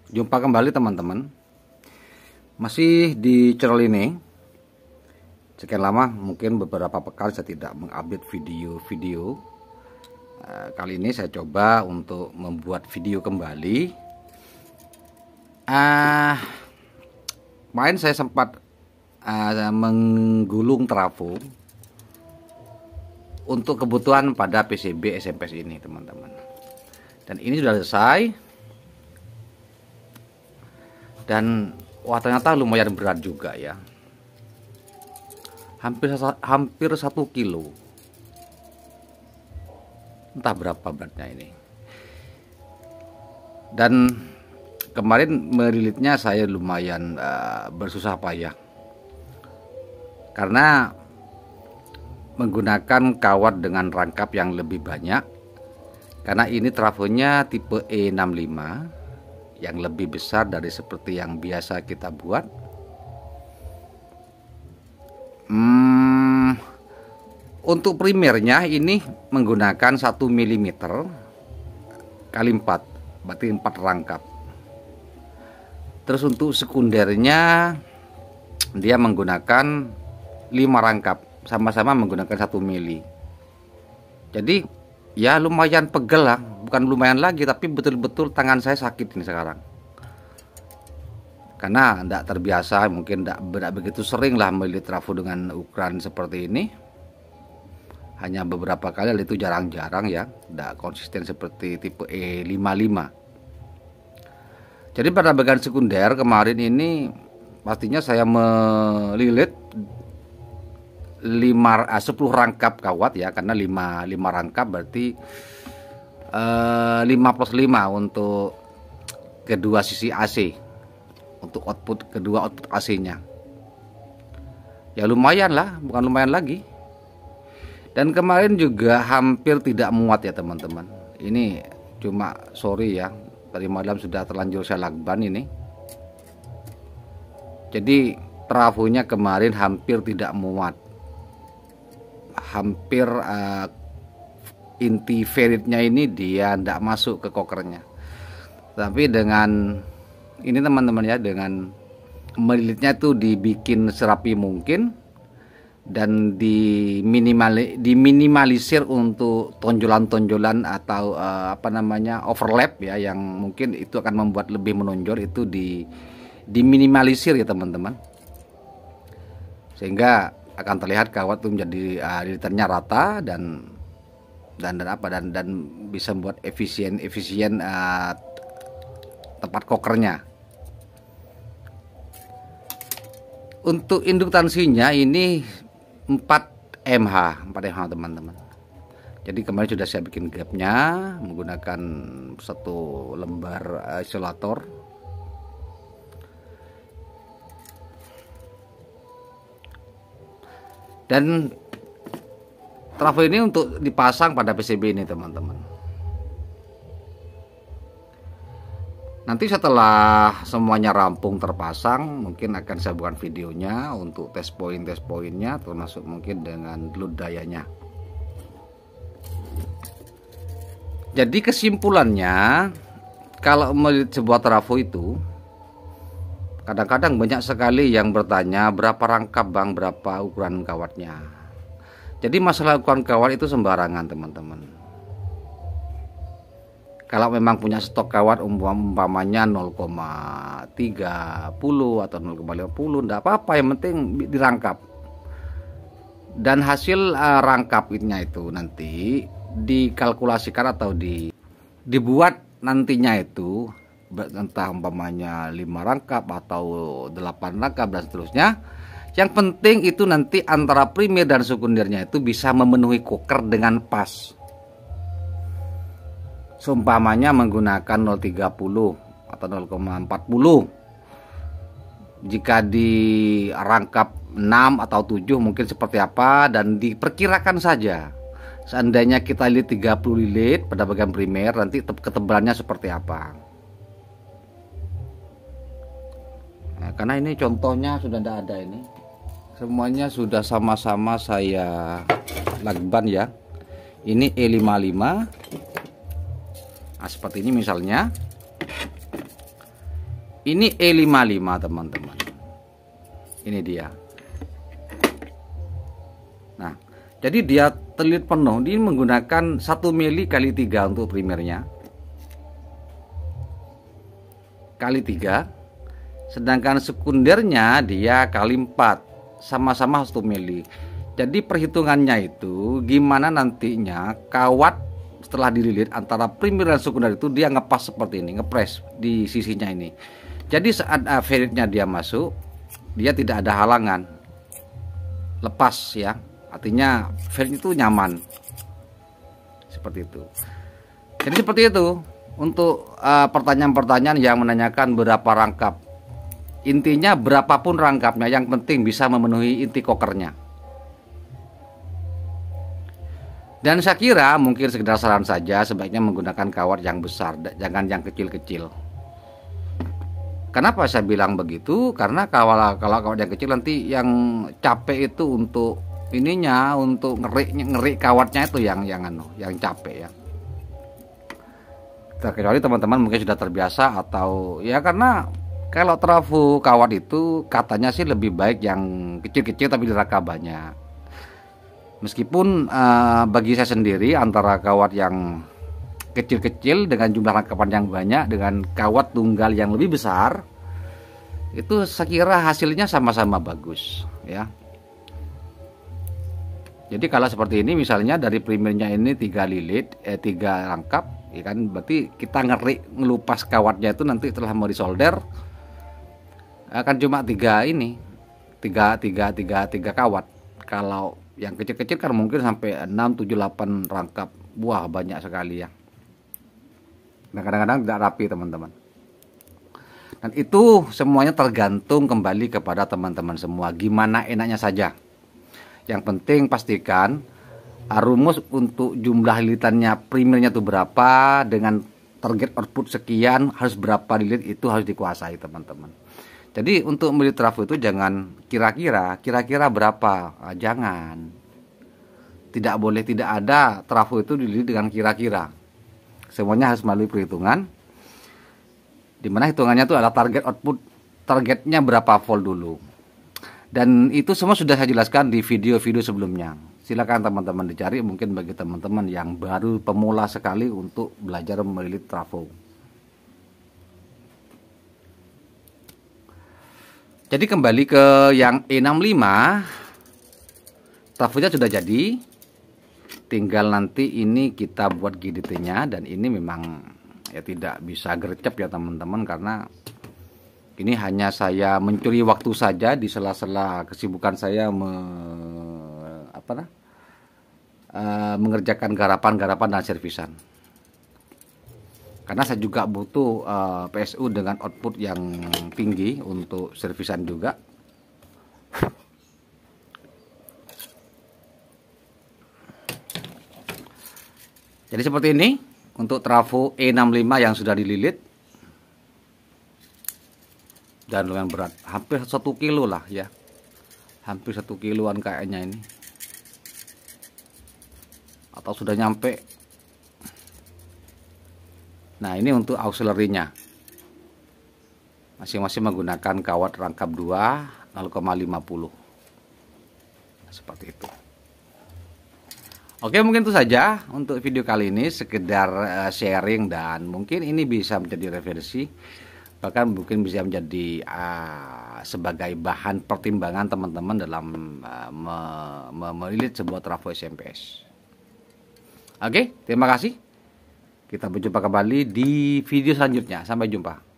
Jumpa kembali teman-teman. Masih di channel ini. Sekian lama, mungkin beberapa pekan saya tidak mengupdate video-video. Kali ini saya coba untuk membuat video kembali. Kemarin saya sempat menggulung trafo untuk kebutuhan pada PCB SMP ini, teman-teman. Dan ini sudah selesai. Dan wah, ternyata lumayan berat juga ya, hampir 1 kilo, entah berapa beratnya ini. Dan kemarin melilitnya saya lumayan bersusah payah karena menggunakan kawat dengan rangkap yang lebih banyak, karena ini trafonya tipe E65 yang lebih besar dari seperti yang biasa kita buat. Untuk primernya ini menggunakan 1 mm kali 4, berarti 4 rangkap. Terus untuk sekundernya dia menggunakan 5 rangkap, sama-sama menggunakan 1 mili. Jadi ya lumayan pegel lah, bukan lumayan lagi, tapi betul-betul tangan saya sakit ini sekarang. Karena tidak terbiasa, mungkin tidak begitu sering lah melilit trafo dengan ukuran seperti ini. Hanya beberapa kali, itu jarang-jarang ya, tidak konsisten seperti tipe E55. Jadi pada bagian sekunder kemarin ini pastinya saya melilit 10 rangkap kawat ya, karena 5 rangkap berarti 5 plus 5 untuk kedua sisi AC, untuk kedua output AC-nya. Ya lumayan lah, bukan lumayan lagi. Dan kemarin juga hampir tidak muat ya teman-teman. Ini cuma sorry ya, tadi malam sudah terlanjur saya lakban ini. Jadi trafonya kemarin hampir tidak muat. Hampir inti feritnya ini dia tidak masuk ke kokernya. Tapi dengan ini teman-teman ya, dengan melilitnya itu dibikin serapi mungkin dan diminimalisir untuk tonjolan-tonjolan atau overlap ya, yang mungkin itu akan membuat lebih menonjol, itu diminimalisir ya teman-teman, sehingga akan terlihat kawat itu menjadi lilitannya rata dan bisa membuat efisien tempat kokernya. Untuk induktansinya ini 4 mH teman-teman. Jadi kemarin sudah saya bikin gapnya menggunakan 1 lembar isolator. Dan trafo ini untuk dipasang pada PCB ini teman-teman. Nanti setelah semuanya rampung terpasang, mungkin akan saya buat videonya untuk tes poinnya, termasuk mungkin dengan load dayanya. Jadi kesimpulannya, kalau melihat sebuah trafo itu, kadang-kadang banyak sekali yang bertanya berapa rangkap bang, berapa ukuran kawatnya. Jadi masalah ukuran kawat itu sembarangan teman-teman. Kalau memang punya stok kawat umpamanya 0,30 atau 0,50, tidak apa-apa, yang penting dirangkap. Dan hasil rangkapnya itu nanti dikalkulasikan atau dibuat nantinya itu, entah umpamanya 5 rangkap atau 8 rangkap dan seterusnya. Yang penting itu nanti antara primer dan sekundernya itu bisa memenuhi koker dengan pas. Seumpamanya menggunakan 0,30 atau 0,40, jika di rangkap 6 atau 7 mungkin seperti apa, dan diperkirakan saja. Seandainya kita lilit 30 lilit pada bagian primer, nanti ketebalannya seperti apa. Nah, karena ini contohnya sudah tidak ada, ini semuanya sudah sama-sama saya lakban ya. Ini E55. Nah, seperti ini misalnya. Ini E55 teman-teman. Ini dia. Nah, jadi dia terlilit penuh. Ini menggunakan 1 mili kali 3 untuk primernya. Kali 3. Sedangkan sekundernya dia kali 4. Sama-sama 1 mili. Jadi perhitungannya itu gimana nantinya kawat setelah dililit antara primer dan sekunder itu dia ngepas seperti ini, ngepres di sisinya ini. Jadi saat feritnya dia masuk, dia tidak ada halangan, lepas ya, artinya ferit itu nyaman, seperti itu. Jadi seperti itu untuk pertanyaan-pertanyaan yang menanyakan berapa rangkap. Intinya berapapun rangkapnya, yang penting bisa memenuhi inti kokernya. Dan saya kira mungkin sekedar saran saja, sebaiknya menggunakan kawat yang besar, jangan yang kecil-kecil. Kenapa saya bilang begitu? Karena kalau kawat yang kecil nanti yang capek itu untuk ininya, untuk ngerik kawatnya itu yang capek ya. Terkecuali teman-teman mungkin sudah terbiasa atau ya, karena kalau trafo kawat itu katanya sih lebih baik yang kecil-kecil tapi dirangkap banyak. Meskipun bagi saya sendiri antara kawat yang kecil-kecil dengan jumlah rangkapan yang banyak dengan kawat tunggal yang lebih besar, itu saya kira hasilnya sama-sama bagus ya. Jadi kalau seperti ini misalnya dari primernya ini 3 lilit 3 rangkap ya kan, berarti kita ngelupas kawatnya itu nanti setelah mau disolder akan cuma 3 kawat. Kalau yang kecil-kecil kan mungkin sampai 6, 7, 8 rangkap. Wah, banyak sekali ya. Nah, kadang-kadang tidak rapi teman-teman. Dan itu semuanya tergantung kembali kepada teman-teman semua, gimana enaknya saja. Yang penting pastikan rumus untuk jumlah lilitannya primernya itu berapa, dengan target output sekian, harus berapa lilit, itu harus dikuasai teman-teman. Jadi untuk melilit trafo itu jangan kira-kira berapa, jangan. Tidak boleh, tidak ada trafo itu dililit dengan kira-kira. Semuanya harus melalui perhitungan, dimana hitungannya itu adalah target output, targetnya berapa volt dulu. Dan itu semua sudah saya jelaskan di video-video sebelumnya. Silakan teman-teman dicari, mungkin bagi teman-teman yang baru pemula sekali untuk belajar melilit trafo. Jadi kembali ke yang E65, trafonya sudah jadi. Tinggal nanti ini kita buat GDT-nya, dan ini memang ya tidak bisa gercep ya teman-teman, karena ini hanya saya mencuri waktu saja di sela-sela kesibukan saya mengerjakan garapan dan servisan. Karena saya juga butuh PSU dengan output yang tinggi untuk servisan juga. Jadi seperti ini untuk trafo E65 yang sudah dililit. Dan lumayan berat, hampir 1 kilo lah ya. Hampir 1 kiloan kayaknya ini. Atau sudah nyampe. Nah, ini untuk auxiliary-nya. Masing-masing menggunakan kawat rangkap 2 0,50. Seperti itu. Oke, mungkin itu saja untuk video kali ini, sekedar sharing, dan mungkin ini bisa menjadi referensi, bahkan mungkin bisa menjadi sebagai bahan pertimbangan teman-teman dalam melilit sebuah trafo SMPS. Oke, terima kasih. Kita berjumpa kembali di video selanjutnya. Sampai jumpa.